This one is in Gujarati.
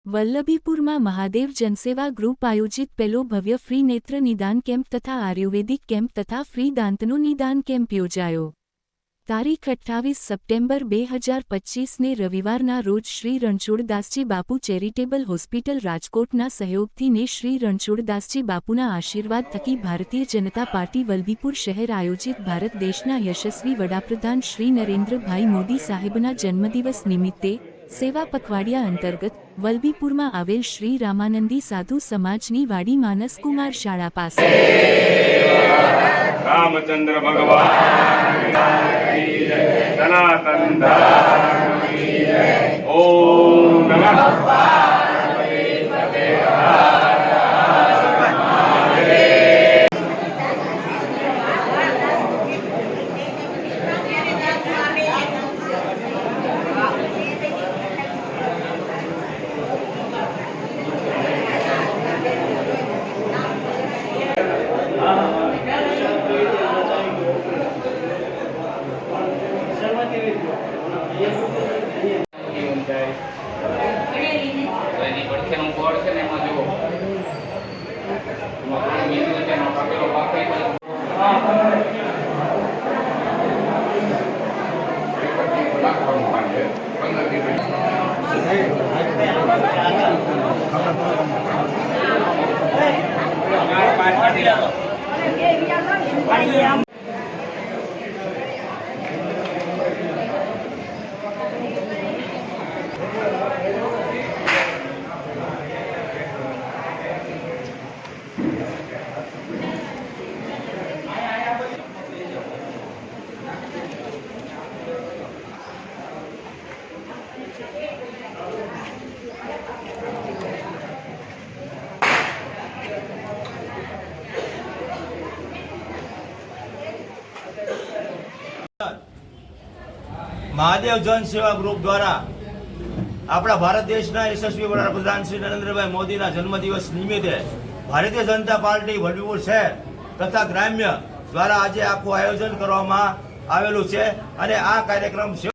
વલ્લભીપુરમાં મહાદેવ જનસેવા ગ્રુપ આયોજિત પહેલો ભવ્ય ફ્રી નેત્ર નિદાન કેમ્પ તથા આયુર્વેદિક કેમ્પ તથા ફ્રી દાંતનું નિદાન કેમ્પ યોજાયો. તારીખ 28 સપ્ટેમ્બર 2025ને રવિવારના રોજ શ્રી રણછોડદાસજી બાપુ ચેરિટેબલ હોસ્પિટલ રાજકોટના સહયોગથી ને શ્રી રણછોડદાસજી બાપુના આશીર્વાદ થકી ભારતીય જનતા પાર્ટી વલ્લભીપુર શહેર આયોજિત ભારત દેશના યશસ્વી વડાપ્રધાન શ્રી નરેન્દ્રભાઈ મોદી સાહેબના જન્મદિવસ નિમિત્તે સેવા પખવાડિયા અંતર્ગત વલ્લભીપુરમાં આવેલ શ્રી રામાનંદી સાધુ સમાજની વાડી માનસ કુમાર શાળા પાસે રામચંદ્ર ભગવાન સનાતન ધર્મ ઓમ નમઃ મહાદેવ જન સેવા ગ્રુપ દ્વારા આપણા ભારત દેશના યશસ્વી વડાપ્રધાન શ્રી નરેન્દ્રભાઈ મોદીના જન્મદિવસ નિમિત્તે ભારતીય જનતા પાર્ટી વલ્લભીપુર શહેર તથા ગ્રામ્ય દ્વારા આજે આખું આયોજન કરવામાં આવેલું છે અને આ કાર્યક્રમ